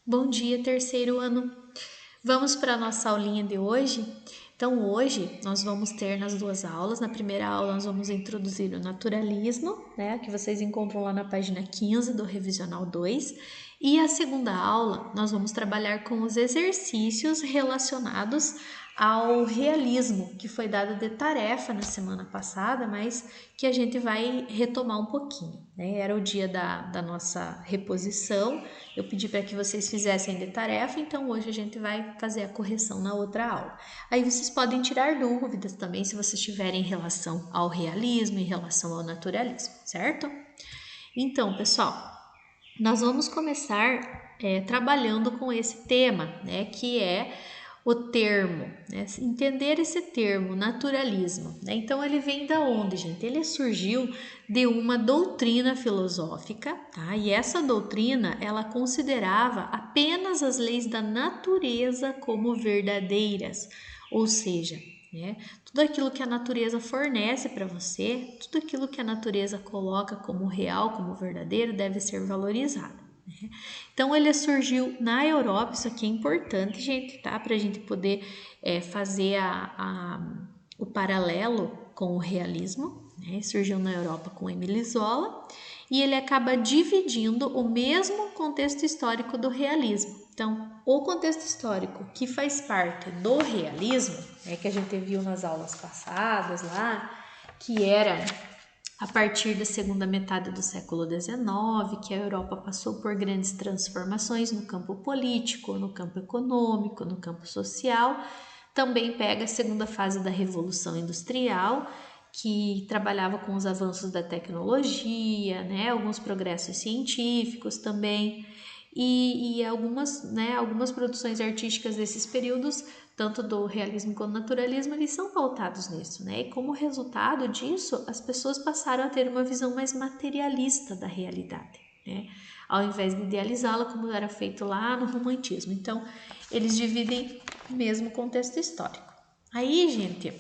Bom dia, terceiro ano. Vamos para a nossa aulinha de hoje? Então, hoje nós vamos ter nas duas aulas. Na primeira aula, nós vamos introduzir o naturalismo, né, que vocês encontram lá na página 15 do Revisional 2. E a segunda aula, nós vamos trabalhar com os exercícios relacionados ao realismo, que foi dado de tarefa na semana passada, mas que a gente vai retomar um pouquinho, né? Era o dia da nossa reposição, eu pedi para que vocês fizessem de tarefa, então hoje a gente vai fazer a correção na outra aula. Aí vocês podem tirar dúvidas também se vocês tiverem em relação ao realismo, em relação ao naturalismo, certo? Então, pessoal, nós vamos começar trabalhando com esse tema, né, que é o termo, né, entender esse termo, naturalismo. Né? Então, ele vem da onde, gente? Ele surgiu de uma doutrina filosófica, tá? E essa doutrina, ela considerava apenas as leis da natureza como verdadeiras, ou seja, né, tudo aquilo que a natureza fornece para você, tudo aquilo que a natureza coloca como real, como verdadeiro, deve ser valorizado. Então, ele surgiu na Europa, isso aqui é importante, gente, tá? Para a gente poder fazer o paralelo com o realismo, né? Surgiu na Europa com Émile Zola e ele acaba dividindo o mesmo contexto histórico do realismo. Então, o contexto histórico que faz parte do realismo, que a gente viu nas aulas passadas lá, que era a partir da segunda metade do século XIX, que a Europa passou por grandes transformações no campo político, no campo econômico, no campo social. Também pega a segunda fase da Revolução Industrial, que trabalhava com os avanços da tecnologia, né, alguns progressos científicos também, e algumas produções artísticas desses períodos, tanto do realismo quanto do naturalismo, eles são pautados nisso, né? E como resultado disso, as pessoas passaram a ter uma visão mais materialista da realidade, né? Ao invés de idealizá-la como era feito lá no romantismo. Então, eles dividem o mesmo contexto histórico. Aí, gente,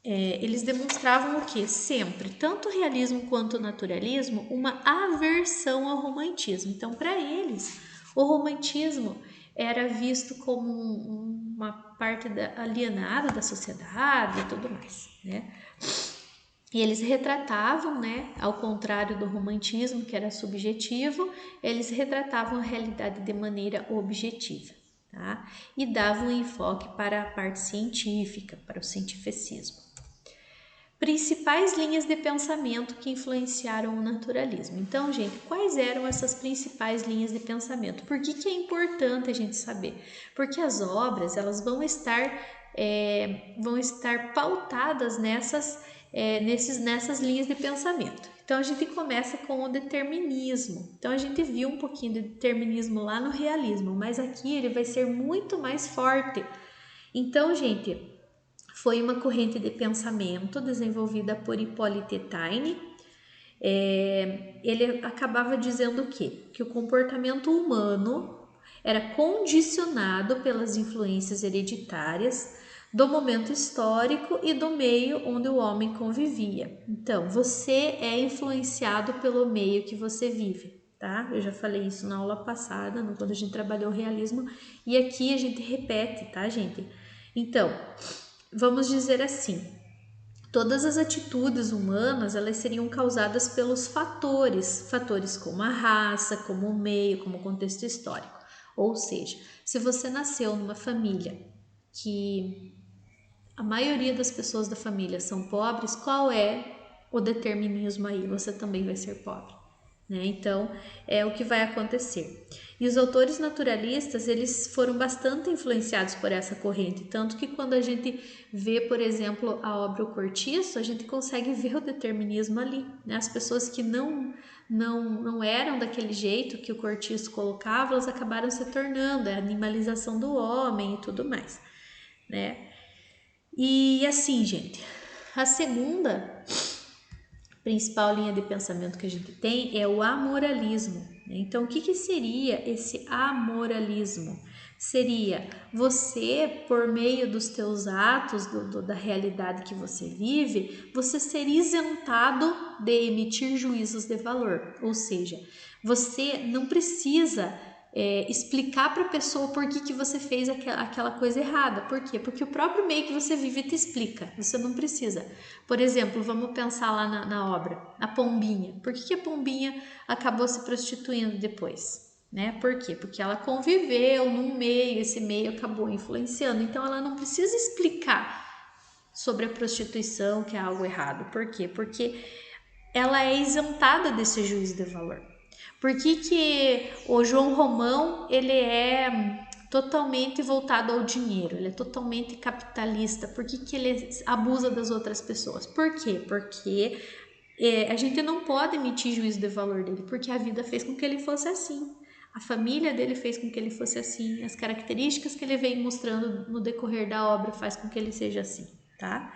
eles demonstravam o que? Sempre, tanto o realismo quanto o naturalismo, uma aversão ao romantismo. Então, para eles, o romantismo era visto como uma parte alienada da sociedade e tudo mais, né? E eles retratavam, né, ao contrário do romantismo, que era subjetivo, eles retratavam a realidade de maneira objetiva, tá? E davam enfoque para a parte científica, para o cientificismo. Principais linhas de pensamento que influenciaram o naturalismo. Então, gente, quais eram essas principais linhas de pensamento? Por que é importante a gente saber? Porque as obras elas vão estar pautadas nessas linhas de pensamento. Então, a gente começa com o determinismo. Então, a gente viu um pouquinho de determinismo lá no realismo, mas aqui ele vai ser muito mais forte. Então, gente, foi uma corrente de pensamento desenvolvida por Hippolyte Taine. Ele acabava dizendo o quê? Que o comportamento humano era condicionado pelas influências hereditárias do momento histórico e do meio onde o homem convivia. Então, você é influenciado pelo meio que você vive, tá? Eu já falei isso na aula passada, quando a gente trabalhou o realismo, e aqui a gente repete, tá, gente? Então, vamos dizer assim, todas as atitudes humanas elas seriam causadas pelos fatores como a raça, como o meio, como o contexto histórico. Ou seja, se você nasceu numa família que a maioria das pessoas da família são pobres, qual é o determinismo aí? Você também vai ser pobre. Né? Então, é o que vai acontecer. E os autores naturalistas, eles foram bastante influenciados por essa corrente, tanto que quando a gente vê, por exemplo, a obra O Cortiço, a gente consegue ver o determinismo ali. Né? As pessoas que não eram daquele jeito que o Cortiço colocava, elas acabaram se tornando, a animalização do homem e tudo mais. Né? E assim, gente, a segunda principal linha de pensamento que a gente tem é o amoralismo. Então, o que seria esse amoralismo? Seria você, por meio dos teus atos, da realidade que você vive, você ser isentado de emitir juízos de valor. Ou seja, você não precisa explicar para a pessoa por que você fez aquela coisa errada. Por quê? Porque o próprio meio que você vive te explica, você não precisa. Por exemplo, vamos pensar lá na obra, a Pombinha. Por que a Pombinha acabou se prostituindo depois? Né? Por quê? Porque ela conviveu num meio, esse meio acabou influenciando, então ela não precisa explicar sobre a prostituição, que é algo errado. Por quê? Porque ela é isentada desse juízo de valor. Por que o João Romão ele é totalmente voltado ao dinheiro, ele é totalmente capitalista? Por que ele abusa das outras pessoas? Por quê? Porque a gente não pode emitir juízo de valor dele, porque a vida fez com que ele fosse assim. A família dele fez com que ele fosse assim, as características que ele vem mostrando no decorrer da obra faz com que ele seja assim, tá?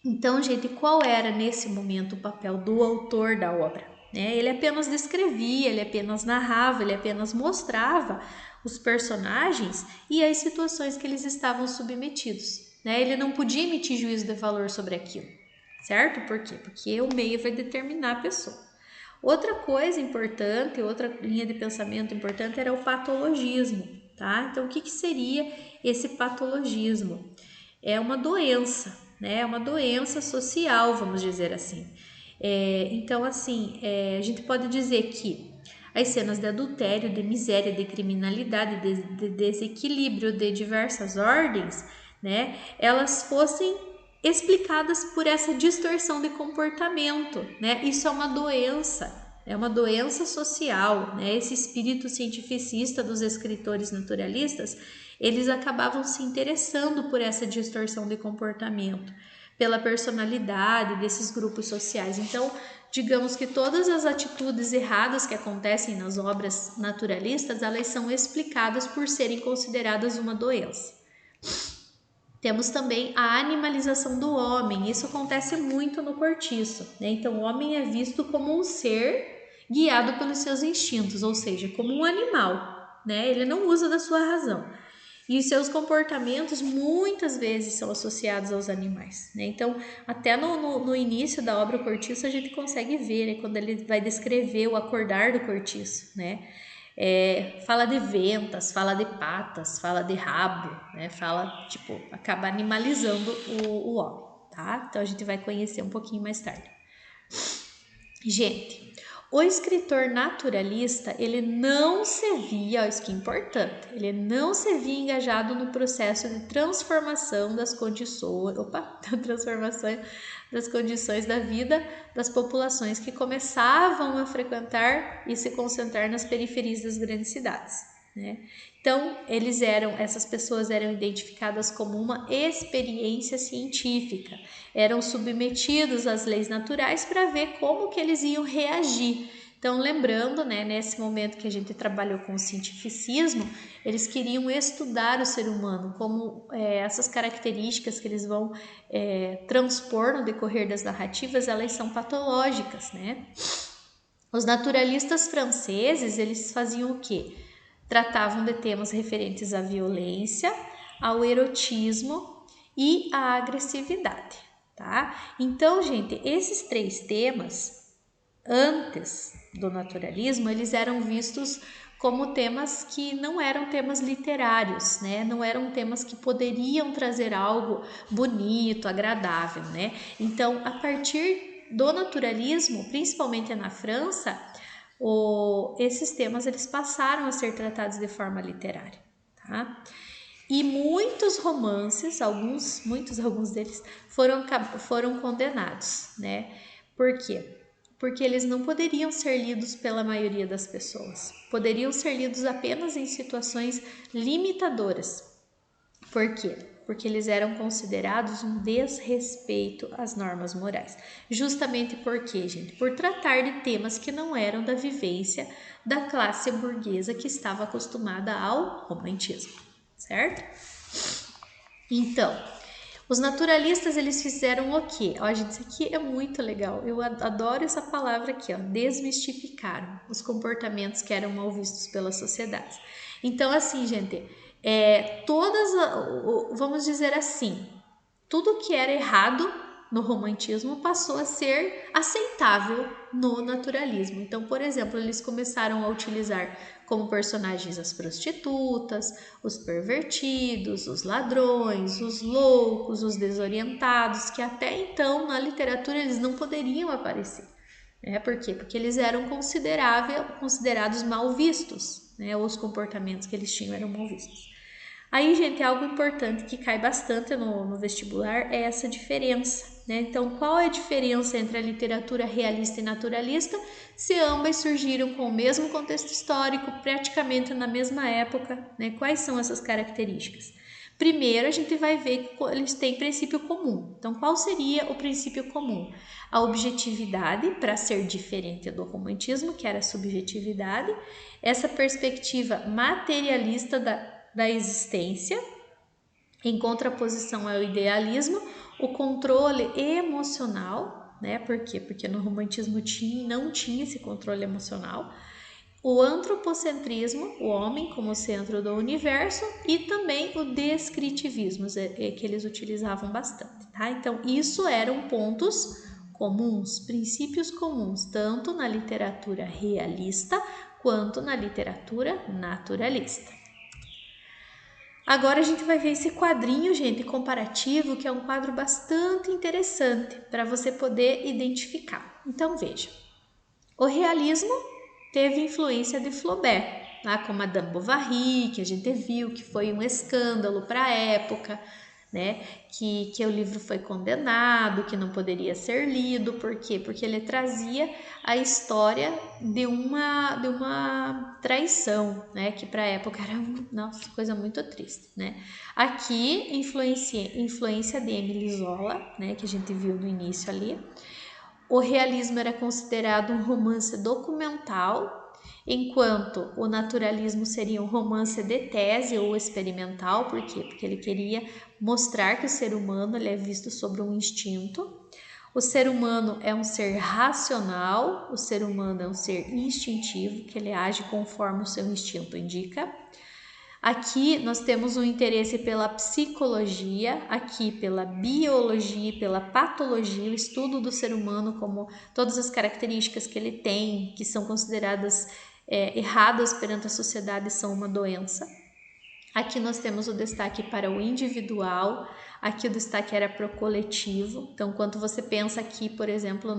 Então, gente, qual era nesse momento o papel do autor da obra? Ele apenas descrevia, ele apenas narrava, ele apenas mostrava os personagens e as situações que eles estavam submetidos. Ele não podia emitir juízo de valor sobre aquilo, certo? Por quê? Porque o meio vai determinar a pessoa. Outra coisa importante, outra linha de pensamento importante era o patologismo, tá? Então, o que seria esse patologismo? É uma doença, né? É uma doença social, vamos dizer assim. Então, assim, a gente pode dizer que as cenas de adultério, de miséria, de criminalidade, de desequilíbrio de diversas ordens, né? Elas fossem explicadas por essa distorção de comportamento, né? Isso é uma doença social, né? Esse espírito cientificista dos escritores naturalistas, eles acabavam se interessando por essa distorção de comportamento, pela personalidade desses grupos sociais. Então, digamos que todas as atitudes erradas que acontecem nas obras naturalistas, elas são explicadas por serem consideradas uma doença. Temos também a animalização do homem, isso acontece muito no Cortiço, né? Então, o homem é visto como um ser guiado pelos seus instintos, ou seja, como um animal, né? Ele não usa da sua razão. E os seus comportamentos muitas vezes são associados aos animais, né? Então, até no início da obra Cortiço, a gente consegue ver, né, quando ele vai descrever o acordar do Cortiço, né? Fala de ventas, fala de patas, fala de rabo, né? Fala, acaba animalizando o homem, tá? Então a gente vai conhecer um pouquinho mais tarde. Gente, o escritor naturalista, ele não se via, isso que é importante, ele não se via engajado no processo de transformação das condições, das condições da vida das populações que começavam a frequentar e se concentrar nas periferias das grandes cidades, né? Então, essas pessoas eram identificadas como uma experiência científica, eram submetidos às leis naturais para ver como que eles iam reagir. Então, lembrando, né, nesse momento que a gente trabalhou com o cientificismo, eles queriam estudar o ser humano, como essas características que eles vão transpor no decorrer das narrativas, elas são patológicas, né? Os naturalistas franceses, eles faziam o quê? Tratavam de temas referentes à violência, ao erotismo e à agressividade, tá? Então, gente, esses 3 temas, antes do naturalismo, eles eram vistos como temas que não eram temas literários, né? Não eram temas que poderiam trazer algo bonito, agradável, né? Então, a partir do naturalismo, principalmente na França, esses temas eles passaram a ser tratados de forma literária, tá? E muitos romances, alguns deles foram condenados, né? Por quê? Porque eles não poderiam ser lidos pela maioria das pessoas. Poderiam ser lidos apenas em situações limitadoras. Por quê? Porque eles eram considerados um desrespeito às normas morais. Justamente por quê, gente? Por tratar de temas que não eram da vivência da classe burguesa que estava acostumada ao romantismo, certo? Então, os naturalistas, eles fizeram o quê? Ó, gente, isso aqui é muito legal. Eu adoro essa palavra aqui, ó. Desmistificaram os comportamentos que eram mal vistos pela sociedade. Então, assim, gente, vamos dizer assim, tudo que era errado no romantismo passou a ser aceitável no naturalismo. Então, por exemplo, eles começaram a utilizar como personagens as prostitutas, os pervertidos, os ladrões, os loucos, os desorientados, que até então na literatura eles não poderiam aparecer. Por quê? Porque eles eram considerados mal vistos, os comportamentos que eles tinham eram mal vistos. Aí, gente, algo importante que cai bastante no vestibular é essa diferença, Então, qual é a diferença entre a literatura realista e naturalista, se ambas surgiram com o mesmo contexto histórico, praticamente na mesma época, Quais são essas características? Primeiro, a gente vai ver que eles têm princípio comum. Então, qual seria o princípio comum? A objetividade, para ser diferente do romantismo, que era a subjetividade, essa perspectiva materialista da existência, em contraposição ao idealismo, o controle emocional, Por quê? Porque no romantismo não tinha esse controle emocional. O antropocentrismo, o homem como centro do universo, e também o descritivismo, que eles utilizavam bastante, Então, isso eram pontos comuns, princípios comuns, tanto na literatura realista quanto na literatura naturalista. Agora a gente vai ver esse quadrinho, gente, comparativo, que é um quadro bastante interessante para você poder identificar. Então, veja, o realismo teve influência de Flaubert, como Madame Bovary, que a gente viu que foi um escândalo para a época, que o livro foi condenado, que não poderia ser lido. Por quê? Porque ele trazia a história de uma traição, que para a época era uma coisa muito triste, Aqui, influência de Émile Zola, que a gente viu no início ali. O realismo era considerado um romance documental, enquanto o naturalismo seria um romance de tese ou experimental. Por quê? Porque ele queria mostrar que o ser humano ele é visto sobre um instinto. O ser humano é um ser racional, o ser humano é um ser instintivo, que ele age conforme o seu instinto indica. Aqui nós temos um interesse pela psicologia, aqui pela biologia e pela patologia, o estudo do ser humano, como todas as características que ele tem, que são consideradas erradas perante a sociedade, são uma doença. Aqui nós temos o destaque para o individual, aqui o destaque era para o coletivo. Então, quando você pensa aqui, por exemplo,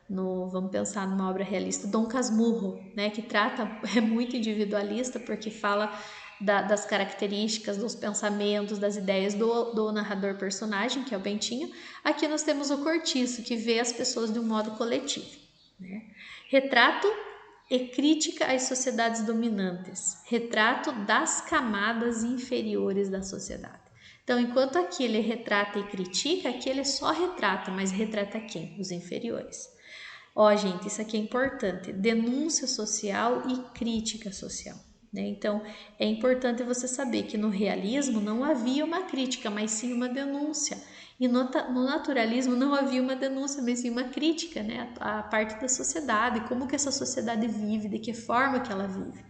vamos pensar numa obra realista, Dom Casmurro, que é muito individualista, porque fala das características, dos pensamentos, das ideias do narrador personagem, que é o Bentinho. Aqui nós temos o Cortiço, que vê as pessoas de um modo coletivo. Retrato e crítica às sociedades dominantes, retrato das camadas inferiores da sociedade. Então, enquanto aqui ele retrata e critica, aqui ele só retrata, mas retrata quem? Os inferiores. Gente, isso aqui é importante, denúncia social e crítica social. Então, é importante você saber que no realismo não havia uma crítica, mas sim uma denúncia. E no naturalismo não havia uma denúncia, mas sim uma crítica, à parte da sociedade, como que essa sociedade vive, de que forma que ela vive.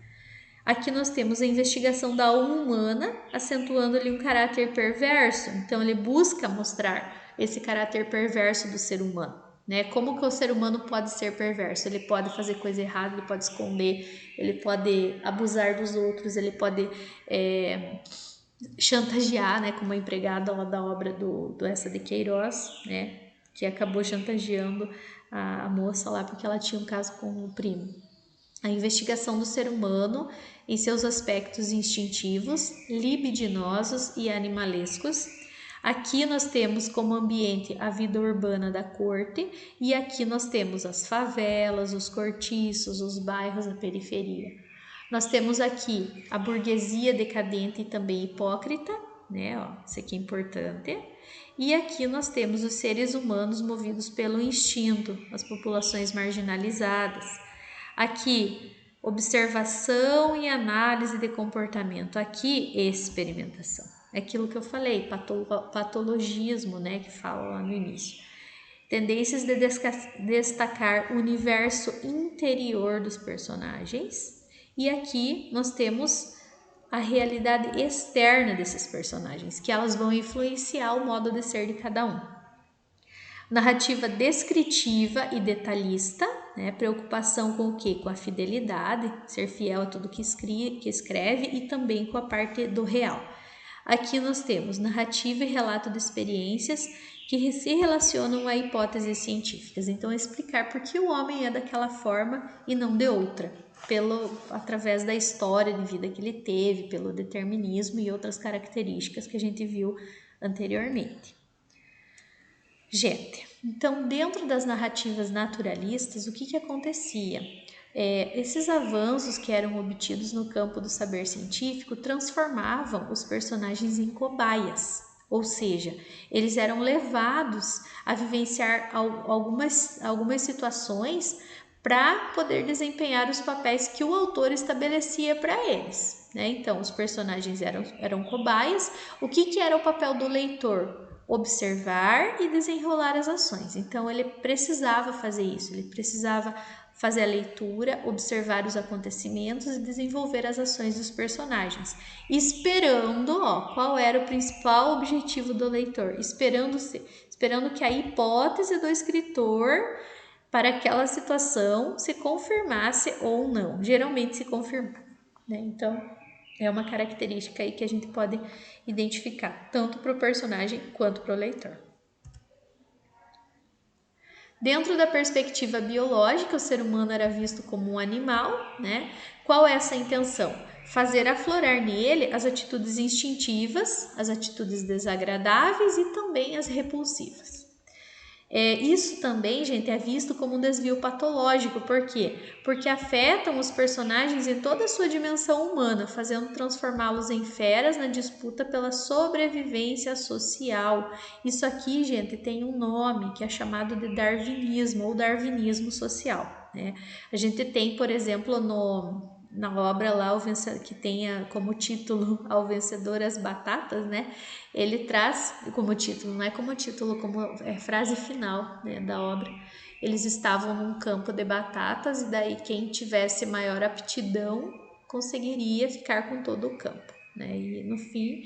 Aqui nós temos a investigação da alma humana, acentuando ali um caráter perverso. Então, ele busca mostrar esse caráter perverso do ser humano. Como que o ser humano pode ser perverso? Ele pode fazer coisa errada, ele pode esconder, ele pode abusar dos outros, ele pode chantagear, como a empregada lá da obra do Eça de Queiroz, que acabou chantageando a moça lá porque ela tinha um caso com o primo. A investigação do ser humano em seus aspectos instintivos, libidinosos e animalescos. Aqui nós temos como ambiente a vida urbana da corte, e aqui nós temos as favelas, os cortiços, os bairros da periferia. Nós temos aqui a burguesia decadente e também hipócrita, isso aqui é importante. E aqui nós temos os seres humanos movidos pelo instinto, as populações marginalizadas. Aqui, observação e análise de comportamento. Aqui, experimentação. É aquilo que eu falei, patologismo, que fala lá no início. Tendências de destacar o universo interior dos personagens. E aqui nós temos a realidade externa desses personagens, que elas vão influenciar o modo de ser de cada um. Narrativa descritiva e detalhista, né? Preocupação com o quê? Com a fidelidade, ser fiel a tudo que escreve e também com a parte do real. Aqui nós temos narrativa e relato de experiências que se relacionam a hipóteses científicas. Então, é explicar por que o homem é daquela forma e não de outra, através da história de vida que ele teve, pelo determinismo e outras características que a gente viu anteriormente. Gente, então dentro das narrativas naturalistas, o que acontecia? Esses avanços que eram obtidos no campo do saber científico transformavam os personagens em cobaias, ou seja, eles eram levados a vivenciar algumas situações para poder desempenhar os papéis que o autor estabelecia para eles, né? Então, os personagens eram cobaias. O que era o papel do leitor? Observar e desenrolar as ações. Então, ele precisava fazer isso, ele precisava fazer a leitura, observar os acontecimentos e desenvolver as ações dos personagens, esperando, qual era o principal objetivo do leitor? Esperando que a hipótese do escritor para aquela situação se confirmasse ou não. Geralmente se confirma, né? Então, é uma característica aí que a gente pode identificar, tanto para o personagem quanto para o leitor. Dentro da perspectiva biológica, o ser humano era visto como um animal, né? Qual é essa intenção? Fazer aflorar nele as atitudes instintivas, as atitudes desagradáveis e também as repulsivas. Isso também, gente, é visto como um desvio patológico. Por quê? Porque afetam os personagens em toda a sua dimensão humana, fazendo transformá-los em feras na disputa pela sobrevivência social. Isso aqui, gente, tem um nome que é chamado de darwinismo ou darwinismo social, né? A gente tem, por exemplo, na obra lá, que tenha como título Ao Vencedor as Batatas, né? Ele traz como título, não é como título, como frase final, né, da obra. Eles estavam num campo de batatas e daí quem tivesse maior aptidão conseguiria ficar com todo o campo, né? E no fim,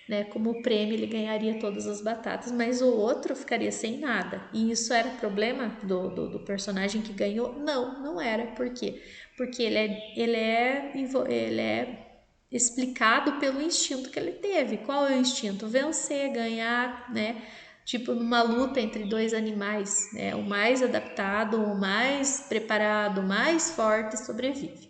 né, como prêmio ele ganharia todas as batatas, mas o outro ficaria sem nada. E isso era problema do personagem que ganhou? Não era. Por quê? Porque ele é explicado pelo instinto que ele teve. Qual é o instinto? Vencer, ganhar, né? Tipo numa luta entre dois animais, né? O mais adaptado, o mais preparado, o mais forte sobrevive.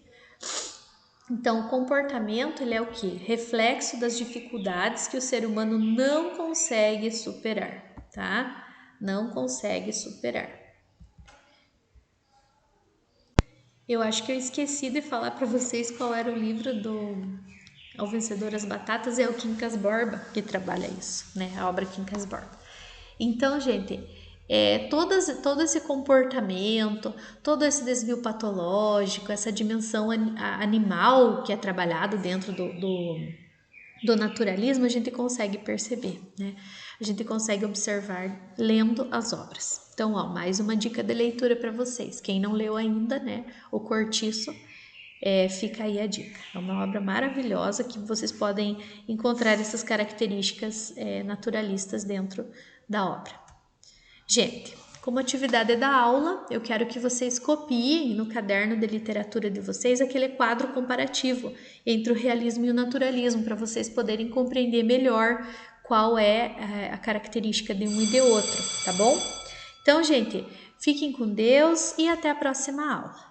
Então, o comportamento, ele é o quê? Reflexo das dificuldades que o ser humano não consegue superar, tá? Não consegue superar. Eu acho que eu esqueci de falar para vocês qual era o livro Ao Vencedor as Batatas. É o Quincas Borba que trabalha isso, né? A obra Quincas Borba. Então, gente, todo esse comportamento, todo esse desvio patológico, essa dimensão animal que é trabalhado dentro do naturalismo, a gente consegue perceber, né? A gente consegue observar lendo as obras. Então, mais uma dica de leitura para vocês. Quem não leu ainda, né? O Cortiço, fica aí a dica. É uma obra maravilhosa que vocês podem encontrar essas características naturalistas dentro da obra. Gente, como atividade da aula, eu quero que vocês copiem no caderno de literatura de vocês aquele quadro comparativo entre o realismo e o naturalismo, para vocês poderem compreender melhor qual é a característica de um e de outro, tá bom? Então, gente, fiquem com Deus e até a próxima aula.